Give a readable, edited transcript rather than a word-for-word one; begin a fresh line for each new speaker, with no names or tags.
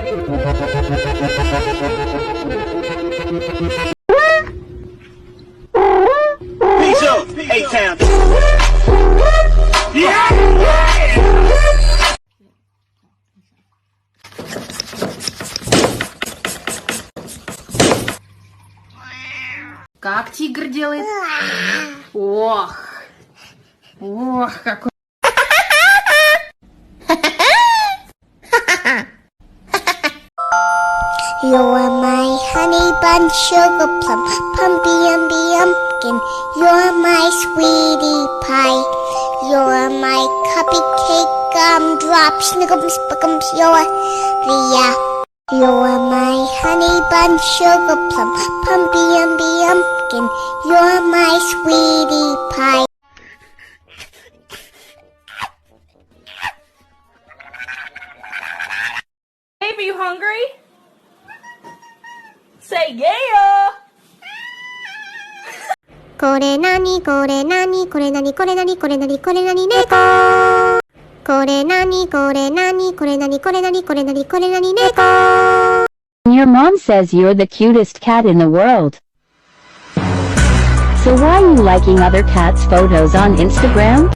Peace out, A-Town. Yeah!
Как тигр делает? Ох! Ох, какой...
You're my honey bun, sugar plum, pumpy umby umpkin. You're my sweetie pie. You're my cupcake gumdrop, snickums, spickums. You're my honey bun, sugar plum, pumpy umby umpkin. You're my sweetie pie.
Babe, are you hungry? Say yeah!
これなにこれなにこれなにこれなにこれなにこれなに猫。これなにこれなにこれなにこれなにこれなにこれなに猫。
Your mom says you're the cutest cat in the world. So why are you liking other cats' photos on Instagram?